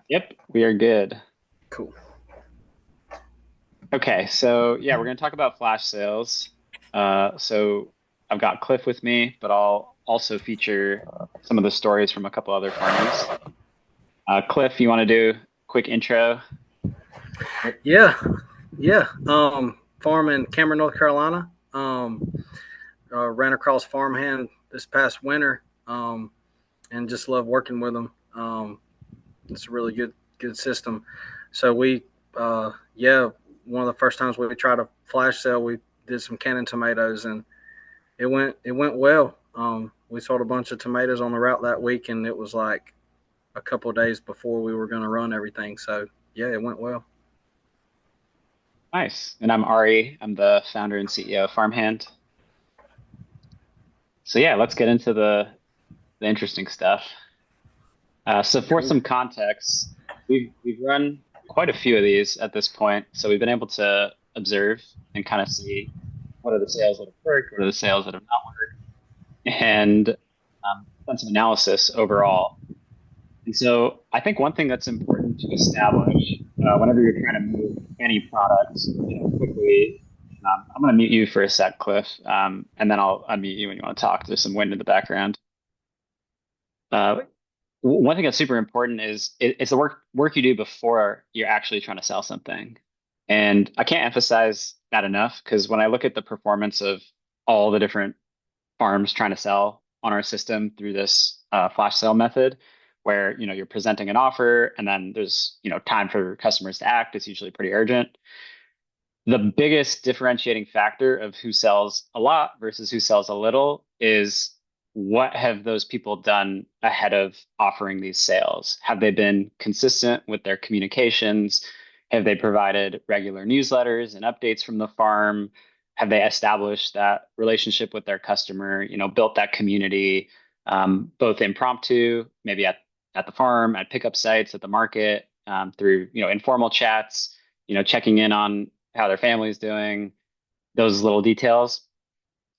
Yep, we are good. Cool. Okay, so yeah, we're going to talk about flash sales. So I've got Cliff with me, but I'll also feature some of the stories from a couple other farmers. Cliff, you want to do a quick intro? Yeah, yeah. Farm in Cameron, North Carolina. Ran across farmhand this past winter, and just love working with them. It's a really good system. So yeah, one of the first times we tried a flash sale, we did some canning tomatoes, and it went well. We sold a bunch of tomatoes on the route that week, and it was like a couple of days before we were going to run everything. So yeah, it went well. Nice. And I'm Ari. I'm the founder and CEO of Farmhand. So yeah, let's get into the interesting stuff. So for Cool. some context, we've run quite a few of these at this point. So we've been able to observe and kind of see what are the sales that have worked, what are the sales that have not worked, and done some analysis overall. And so I think one thing that's important to establish whenever you're trying to move any product, quickly. I'm going to mute you for a sec, Cliff, and then I'll unmute you when you want to talk. There's some wind in the background. Uh, One thing that's super important is it's the work you do before you're actually trying to sell something. And I can't emphasize that enough because when I look at the performance of all the different farms trying to sell on our system through this flash sale method, where you're presenting an offer and then there's time for customers to act. It's usually pretty urgent. The biggest differentiating factor of who sells a lot versus who sells a little is what have those people done ahead of offering these sales? Have they been consistent with their communications? Have they provided regular newsletters and updates from the farm? Have they established that relationship with their customer, built that community, both impromptu, maybe at the farm, at pickup sites, at the market, through, informal chats, checking in on how their family's doing, those little details.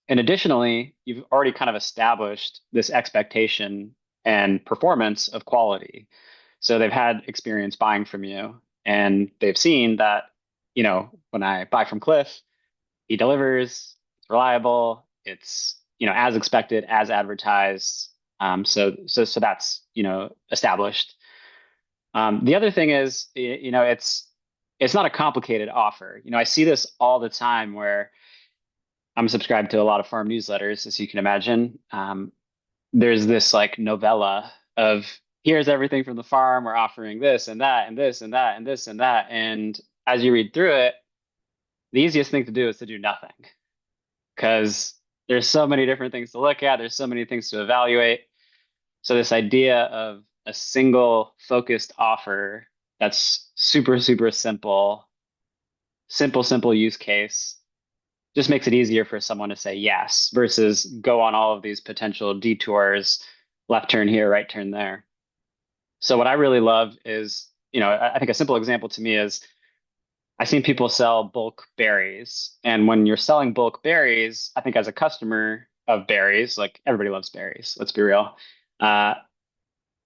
And additionally, you've already kind of established this expectation and performance of quality. So they've had experience buying from you and they've seen that, when I buy from Cliff, he delivers, it's reliable, it's, as expected, as advertised. So that's, established. The other thing is, it's not a complicated offer. I see this all the time where I'm subscribed to a lot of farm newsletters, as you can imagine. There's this like novella of here's everything from the farm. We're offering this and that and this and that and this and that. And as you read through it, the easiest thing to do is to do nothing because there's so many different things to look at. There's so many things to evaluate. So this idea of a single focused offer that's super, super simple use case just makes it easier for someone to say yes versus go on all of these potential detours, left turn here, right turn there. So what I really love is, I think a simple example to me is I've seen people sell bulk berries. And when you're selling bulk berries, I think as a customer of berries, like everybody loves berries, let's be real. Uh,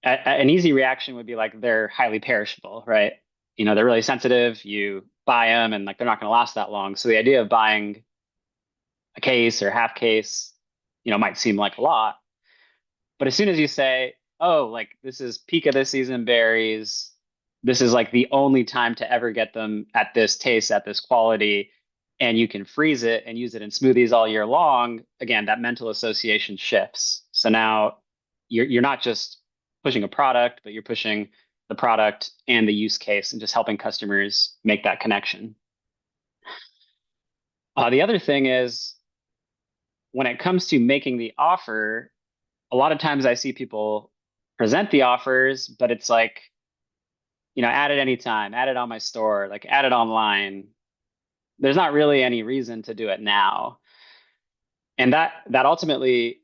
an easy reaction would be like they're highly perishable, right? They're really sensitive. You buy them and like they're not going to last that long. So the idea of buying a case or half case, might seem like a lot. But as soon as you say, oh, like this is peak of the season berries, this is like the only time to ever get them at this taste, at this quality, and you can freeze it and use it in smoothies all year long, again, that mental association shifts. So now you're not just pushing a product, but you're pushing the product and the use case and just helping customers make that connection. The other thing is when it comes to making the offer, a lot of times I see people present the offers, but it's like, add it anytime, add it on my store, like add it online. There's not really any reason to do it now. And that ultimately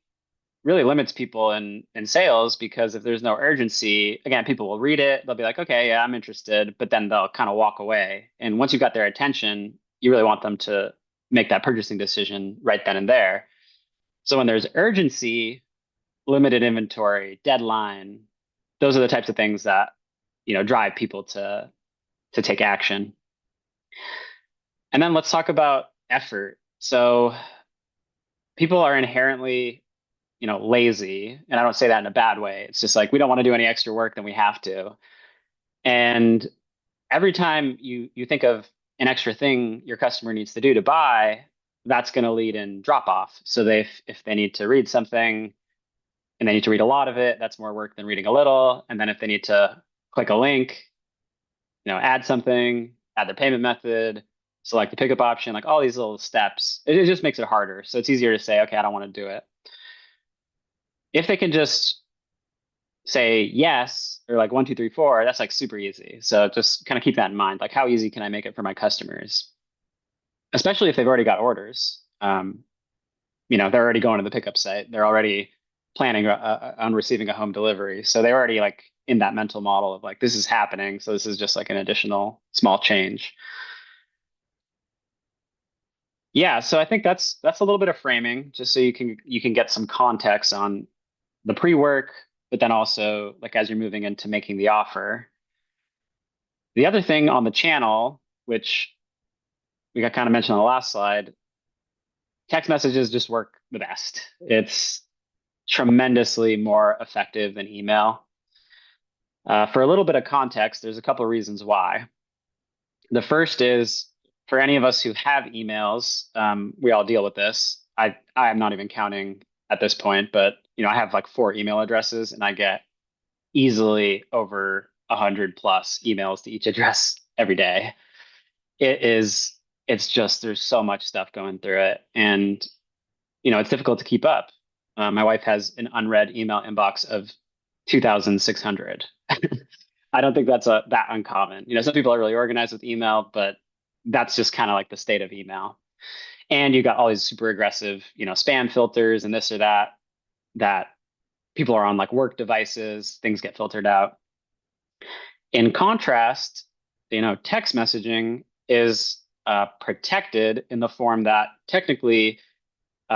really limits people in sales because if there's no urgency, again, people will read it, they'll be like, okay, yeah, I'm interested, but then they'll kind of walk away. And once you've got their attention, you really want them to make that purchasing decision right then and there. So when there's urgency, limited inventory, deadline, those are the types of things that, drive people to take action. And then let's talk about effort. So people are inherently, lazy, and I don't say that in a bad way. It's just like we don't want to do any extra work than we have to. And every time you think of an extra thing your customer needs to do to buy, that's going to lead in drop off. So if they need to read something and they need to read a lot of it, that's more work than reading a little. And then if they need to click a link, add something, add their payment method, select the pickup option, like all these little steps, it just makes it harder. So it's easier to say, okay, I don't want to do it. If they can just say yes or like 1, 2, 3, 4, that's like super easy. So just kind of keep that in mind. Like, how easy can I make it for my customers, especially if they've already got orders? They're already going to the pickup site. They're already planning on receiving a home delivery. So they're already like in that mental model of like, this is happening. So this is just like an additional small change. Yeah, so I think that's a little bit of framing, just so you can get some context on the pre-work, but then also like as you're moving into making the offer. The other thing on the channel, which we got kind of mentioned on the last slide, text messages just work the best. It's tremendously more effective than email. For a little bit of context, there's a couple of reasons why. The first is for any of us who have emails, we all deal with this. I'm not even counting at this point, but I have like 4 email addresses, and I get easily over 100+ emails to each address every day. It's just there's so much stuff going through it, and it's difficult to keep up. My wife has an unread email inbox of 2,600. I don't think that's that uncommon. Some people are really organized with email, but that's just kind of like the state of email. And you got all these super aggressive, spam filters and this or that people are on like work devices, things get filtered out. In contrast, text messaging is protected in the form that technically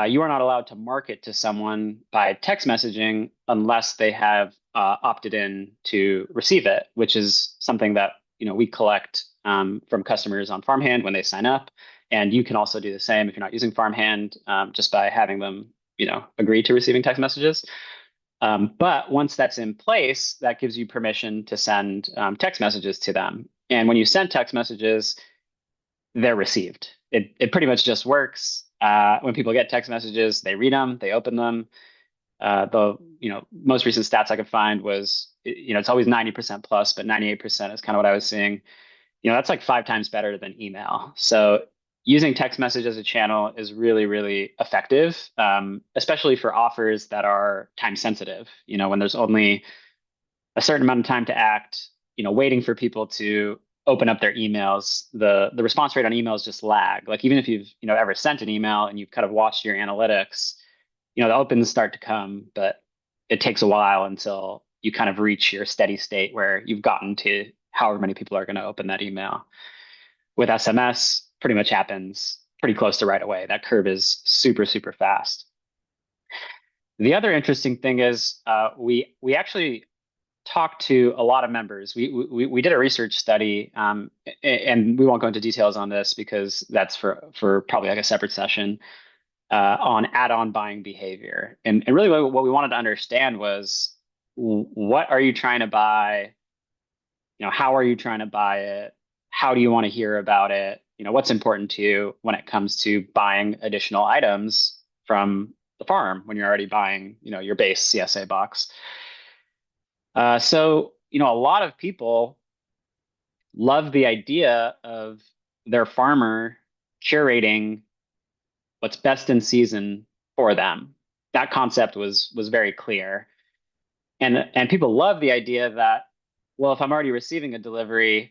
you are not allowed to market to someone by text messaging unless they have opted in to receive it, which is something that we collect from customers on Farmhand when they sign up, and you can also do the same if you're not using Farmhand, just by having them agree to receiving text messages. But once that's in place, that gives you permission to send text messages to them. And when you send text messages, they're received. It pretty much just works. When people get text messages, they read them, they open them. The most recent stats I could find was it's always 90% plus, but 98% is kind of what I was seeing. That's like 5 times better than email. So using text message as a channel is really, really effective, especially for offers that are time sensitive. When there's only a certain amount of time to act, waiting for people to open up their emails, the response rate on emails just lag. Like even if you've ever sent an email and you've kind of watched your analytics, the opens start to come, but it takes a while until you kind of reach your steady state where you've gotten to however many people are going to open that email. With SMS, pretty much happens pretty close to right away. That curve is super, super fast. The other interesting thing is we actually talked to a lot of members. We did a research study, and we won't go into details on this because that's for probably like a separate session, on add-on buying behavior. And really what we wanted to understand was, what are you trying to buy? How are you trying to buy it? How do you want to hear about it? What's important to you when it comes to buying additional items from the farm when you're already buying, your base CSA box. So a lot of people love the idea of their farmer curating what's best in season for them. That concept was very clear. And people love the idea that, well, if I'm already receiving a delivery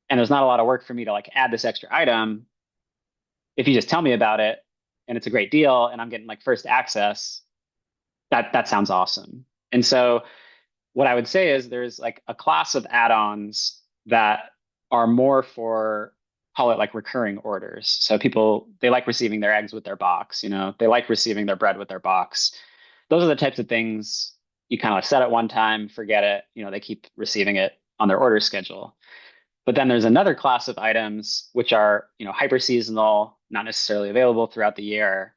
and there's not a lot of work for me to like add this extra item, if you just tell me about it and it's a great deal and I'm getting like first access, that sounds awesome. And so what I would say is there's like a class of add-ons that are more for, call it like recurring orders. So people, they like receiving their eggs with their box, they like receiving their bread with their box. Those are the types of things you kind of set at one time, forget it, they keep receiving it on their order schedule. But then there's another class of items which are, hyper seasonal, not necessarily available throughout the year,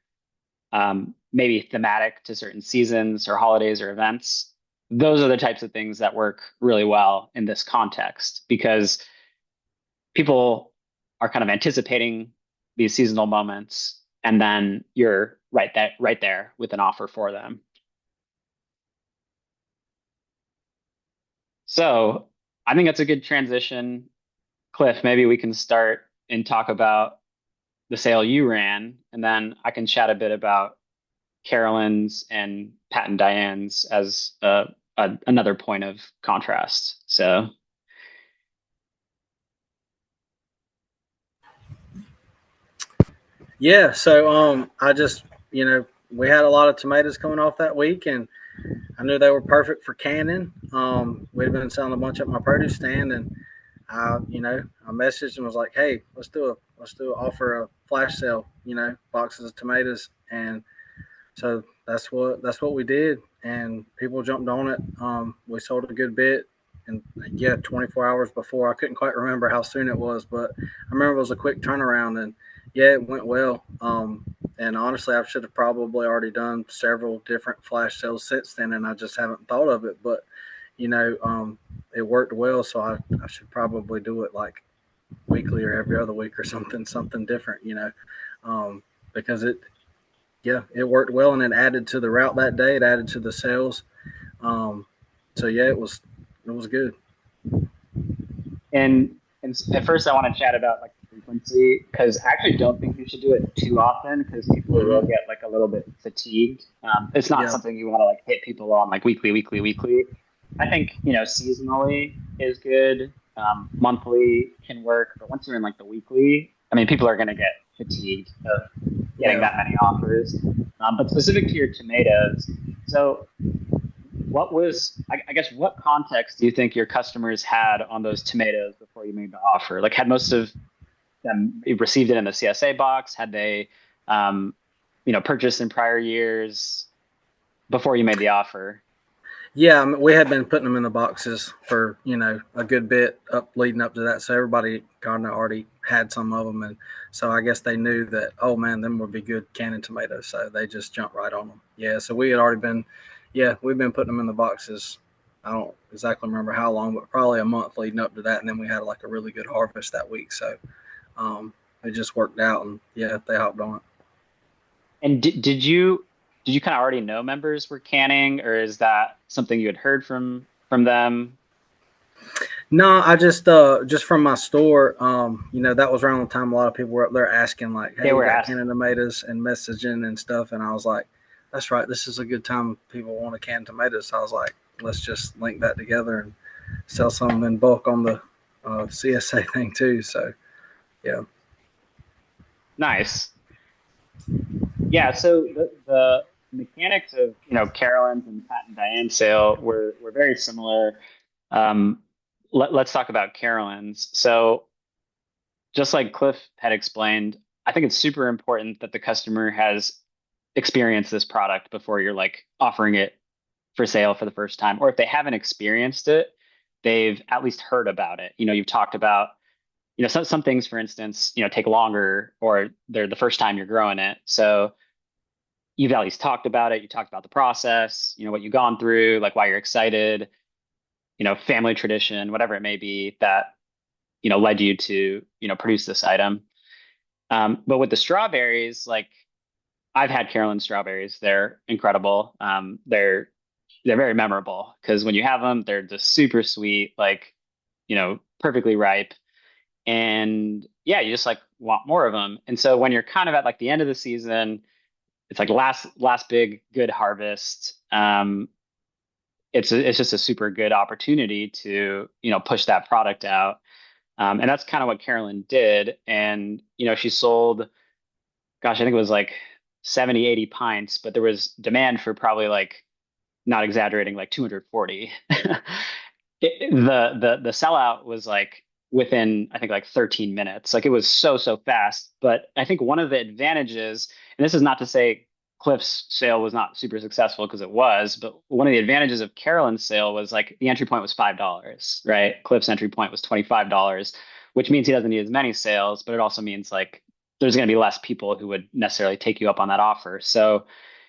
maybe thematic to certain seasons or holidays or events. Those are the types of things that work really well in this context because people are kind of anticipating these seasonal moments, and then you're right there with an offer for them. So I think that's a good transition. Cliff, maybe we can start and talk about the sale you ran, and then I can chat a bit about Carolyn's and Pat and Diane's as another point of contrast. So, Yeah, so I just we had a lot of tomatoes coming off that week, and I knew they were perfect for canning. We'd been selling a bunch at my produce stand, and I messaged and was like, "Hey, let's do offer a flash sale, boxes of tomatoes." And so that's what we did, and people jumped on it. We sold a good bit, and yeah, 24 hours before. I couldn't quite remember how soon it was, but I remember it was a quick turnaround, and yeah, it went well. And honestly, I should have probably already done several different flash sales since then, and I just haven't thought of it. But it worked well, so I should probably do it like weekly or every other week or something different, because it worked well, and it added to the route that day. It added to the sales. Um, so yeah, it was good. and at first, I want to chat about like the frequency because I actually don't think you should do it too often because people will Mm-hmm. get like a little bit fatigued. It's not Yeah. something you want to like hit people on like weekly, weekly, weekly. I think seasonally is good. Monthly can work, but once you're in like the weekly, I mean, people are going to get fatigued of getting Yeah. that many offers. But specific to your tomatoes, so what was, I guess, what context do you think your customers had on those tomatoes before you made the offer? Like, had most of them received it in the CSA box? Had they, um, purchased in prior years before you made the offer? Yeah, I mean, we had been putting them in the boxes for a good bit up leading up to that, so everybody kind of already had some of them, and so I guess they knew that, oh man, them would be good canning tomatoes, so they just jumped right on them. Yeah, so we had already been, yeah, we've been putting them in the boxes. I don't exactly remember how long, but probably a month leading up to that, and then we had like a really good harvest that week, so um, it just worked out, and yeah, they hopped on it. And did you kind of already know members were canning, or is that something you had heard from them? No, I just from my store, that was around the time a lot of people were up there asking like, They "Hey, you were got asked. canned tomatoes?" and messaging and stuff, and I was like, "That's right, this is a good time people want to can tomatoes." So I was like, "Let's just link that together and sell some in bulk on the CSA thing too." So yeah, Nice. Yeah, so the mechanics of Carolyn's and Pat and Diane's sale were very similar. Um, let's talk about Carolyn's. So just like Cliff had explained, I think it's super important that the customer has experienced this product before you're like offering it for sale for the first time, or if they haven't experienced it, they've at least heard about it. You've talked about some things, for instance, take longer, or they're the first time you're growing it. So you've at least talked about it. You talked about the process, what you've gone through, like why you're excited, family tradition, whatever it may be that, led you to, produce this item. But with the strawberries, like I've had Carolyn strawberries, they're incredible. They're very memorable because when you have them, they're just super sweet, like, perfectly ripe. And yeah, you just like want more of them. And so when you're kind of at like the end of the season, it's like last big good harvest. It's just a super good opportunity to push that product out, and that's kind of what Carolyn did. And she sold, gosh, I think it was like 70, 80 pints, but there was demand for probably like, not exaggerating, like 240. The sellout was like within, I think, like 13 minutes. Like it was so fast. But I think one of the advantages, and this is not to say Cliff's sale was not super successful because it was, but one of the advantages of Carolyn's sale was like the entry point was $5, right? Cliff's entry point was $25, which means he doesn't need as many sales, but it also means like there's going to be less people who would necessarily take you up on that offer. So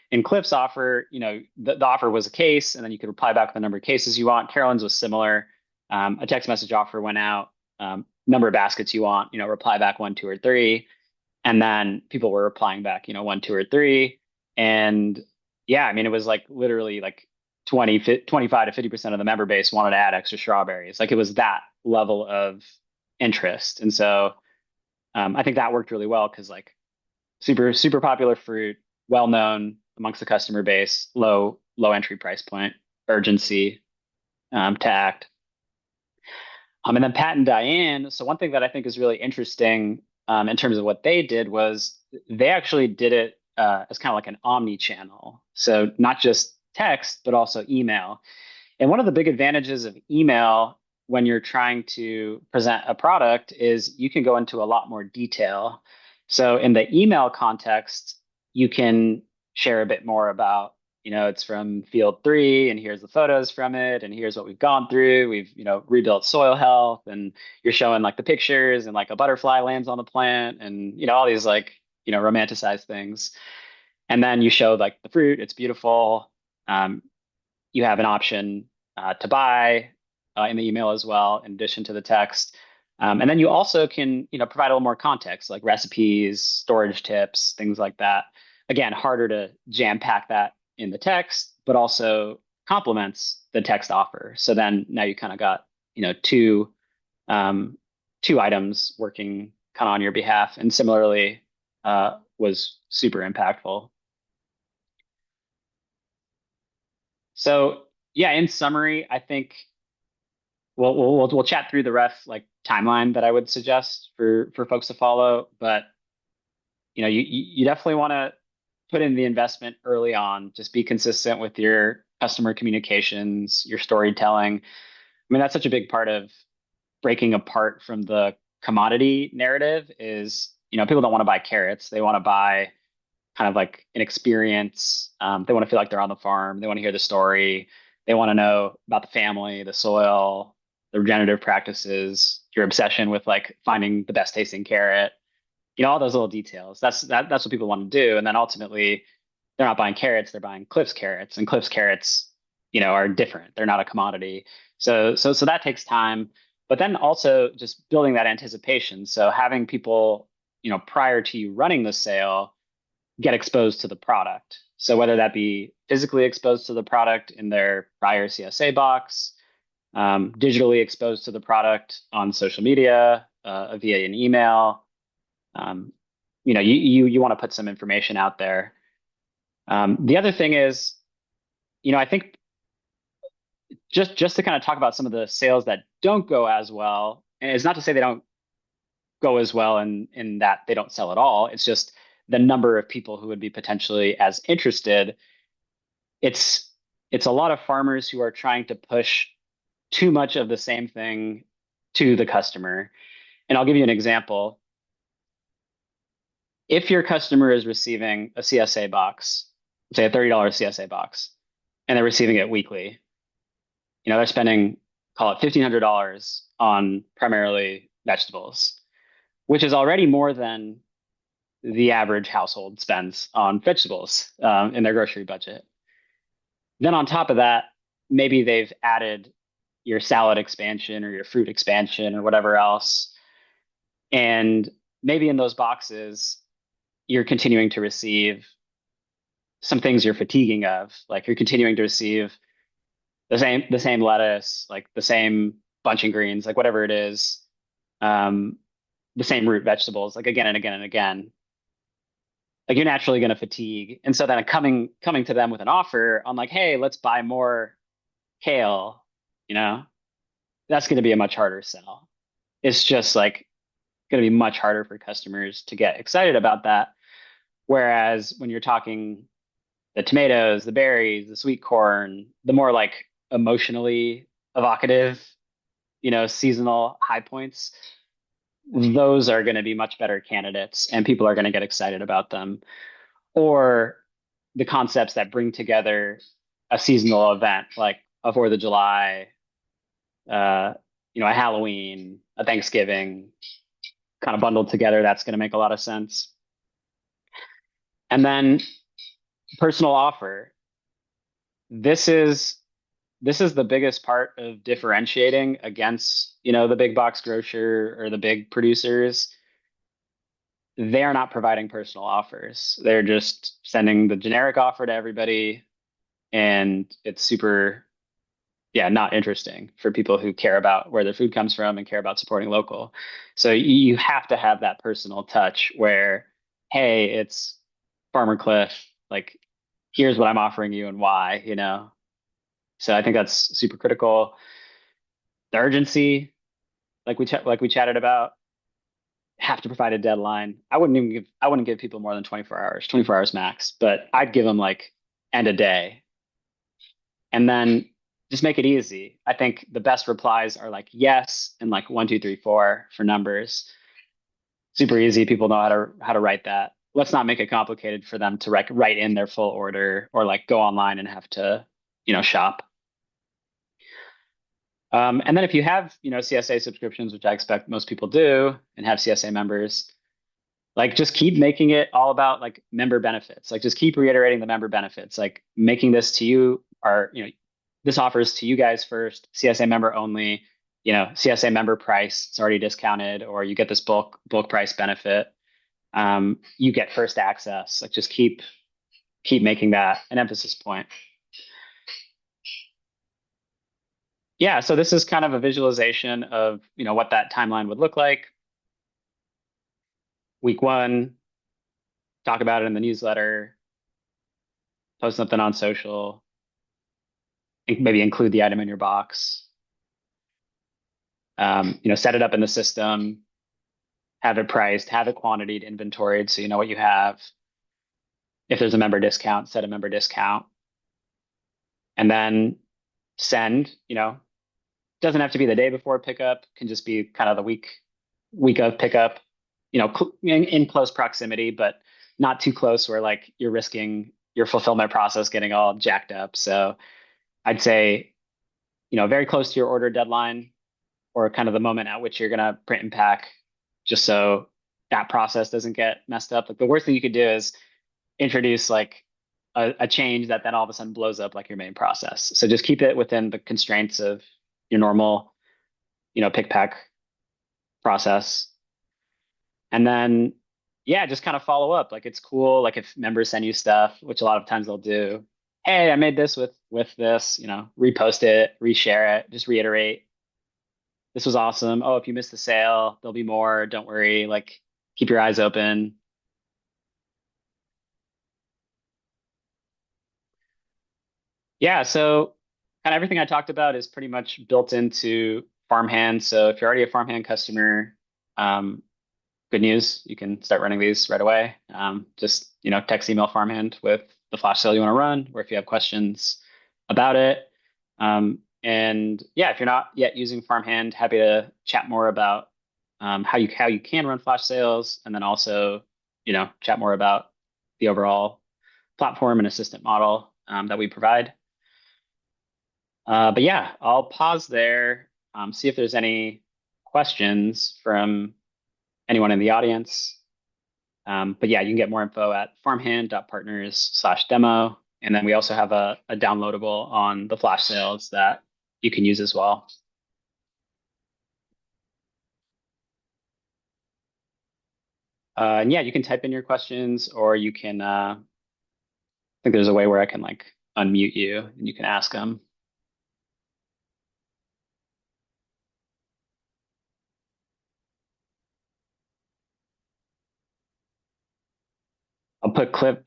in Cliff's offer, the offer was a case, and then you could reply back with the number of cases you want. Carolyn's was similar. A text message offer went out, number of baskets you want, reply back one, two, or three. And then people were replying back, one, two, or three. And yeah, I mean, it was like literally like 25 to 50% of the member base wanted to add extra strawberries. Like it was that level of interest. And so I think that worked really well because like super, super popular fruit, well known amongst the customer base, low entry price point, urgency to act. And then Pat and Diane. So one thing that I think is really interesting in terms of what they did was they actually did it as kind of like an omni-channel. So not just text, but also email. And one of the big advantages of email when you're trying to present a product is you can go into a lot more detail. So in the email context, you can share a bit more about, it's from field 3 and here's the photos from it and here's what we've gone through. We've, rebuilt soil health, and you're showing like the pictures and like a butterfly lands on the plant and, all these like, romanticized things. And then you show like the fruit, it's beautiful. You have an option to buy in the email as well, in addition to the text. And then you also can, provide a little more context, like recipes, storage tips, things like that. Again, harder to jam pack that in the text, but also complements the text offer. So then now you kind of got, um, two items working kind of on your behalf, and similarly was super impactful. So yeah, in summary, I think we'll chat through the ref like timeline that I would suggest for folks to follow. But you definitely want to put in the investment early on. Just be consistent with your customer communications, your storytelling. I mean, that's such a big part of breaking apart from the commodity narrative is, people don't want to buy carrots. They want to buy kind of like an experience. They want to feel like they're on the farm. They want to hear the story. They want to know about the family, the soil, the regenerative practices, your obsession with like finding the best tasting carrot, all those little details. That's what people want to do. And then ultimately they're not buying carrots, they're buying Cliff's carrots, and Cliff's carrots, are different. They're not a commodity. So that takes time. But then also just building that anticipation. So having people, prior to you running the sale, get exposed to the product. So whether that be physically exposed to the product in their prior CSA box, digitally exposed to the product on social media, via an email, you want to put some information out there. The other thing is, I think just to kind of talk about some of the sales that don't go as well, and it's not to say they don't go as well in that they don't sell at all. It's just the number of people who would be potentially as interested. It's a lot of farmers who are trying to push too much of the same thing to the customer. And I'll give you an example. If your customer is receiving a CSA box, say a $30 CSA box, and they're receiving it weekly, they're spending, call it $1,500 on primarily vegetables, which is already more than the average household spends on vegetables in their grocery budget. Then on top of that, maybe they've added your salad expansion or your fruit expansion or whatever else. And maybe in those boxes, you're continuing to receive some things you're fatiguing of. Like you're continuing to receive the same lettuce, like the same bunching greens, like whatever it is, the same root vegetables, like again and again and again. Like you're naturally going to fatigue. And so then coming to them with an offer on like, hey, let's buy more kale, that's going to be a much harder sell. It's just like going to be much harder for customers to get excited about that. Whereas when you're talking the tomatoes, the berries, the sweet corn, the more like emotionally evocative, seasonal high points, those are going to be much better candidates and people are going to get excited about them. Or the concepts that bring together a seasonal event like a Fourth of July, uh, a Halloween, a Thanksgiving, kind of bundled together. That's going to make a lot of sense. And then personal offer. This is this is the biggest part of differentiating against, the big box grocer or the big producers. They're not providing personal offers. They're just sending the generic offer to everybody, and it's super, yeah, not interesting for people who care about where their food comes from and care about supporting local. So you have to have that personal touch where, hey, it's Farmer Cliff, like here's what I'm offering you and why. So I think that's super critical. The urgency, like we chatted about, have to provide a deadline. I wouldn't give people more than 24 hours, 24 hours max, but I'd give them like end a day, and then just make it easy. I think the best replies are like yes and like one, two, three, four for numbers. Super easy. People know how to write that. Let's not make it complicated for them to write in their full order or like go online and have to, shop. And then if you have, CSA subscriptions, which I expect most people do, and have CSA members, like just keep making it all about like member benefits. Like just keep reiterating the member benefits. Like making this to you are, this offers to you guys first, CSA member only, CSA member price, it's already discounted, or you get this bulk price benefit. You get first access. Like just keep making that an emphasis point. Yeah, so this is kind of a visualization of, what that timeline would look like. Week one, talk about it in the newsletter, post something on social, maybe include the item in your box. Set it up in the system, have it priced, have it quantityed, inventoried, so you know what you have. If there's a member discount, set a member discount, and then send. Doesn't have to be the day before pickup, can just be kind of the week of pickup. In close proximity, but not too close where like you're risking your fulfillment process getting all jacked up. So I'd say, very close to your order deadline, or kind of the moment at which you're going to print and pack, just so that process doesn't get messed up. Like the worst thing you could do is introduce like a change that then all of a sudden blows up like your main process. So just keep it within the constraints of your normal, pick pack process. And then, yeah, just kind of follow up. Like it's cool. Like if members send you stuff, which a lot of times they'll do, hey, I made this with this, repost it, reshare it, just reiterate this was awesome. Oh, if you missed the sale, there'll be more. Don't worry. Like, keep your eyes open. Yeah. So, kind of everything I talked about is pretty much built into Farmhand. So, if you're already a Farmhand customer, um, good news. You can start running these right away. Just, text, email Farmhand with the flash sale you want to run, or if you have questions about it. And yeah, if you're not yet using Farmhand, happy to chat more about how you can run flash sales, and then also, chat more about the overall platform and assistant model that we provide. But yeah, I'll pause there, see if there's any questions from anyone in the audience. But yeah, you can get more info at farmhand.partners/demo. And then we also have a downloadable on the flash sales that you can use as well. And yeah, you can type in your questions, or you can, I think there's a way where I can like unmute you and you can ask them. I'll put clip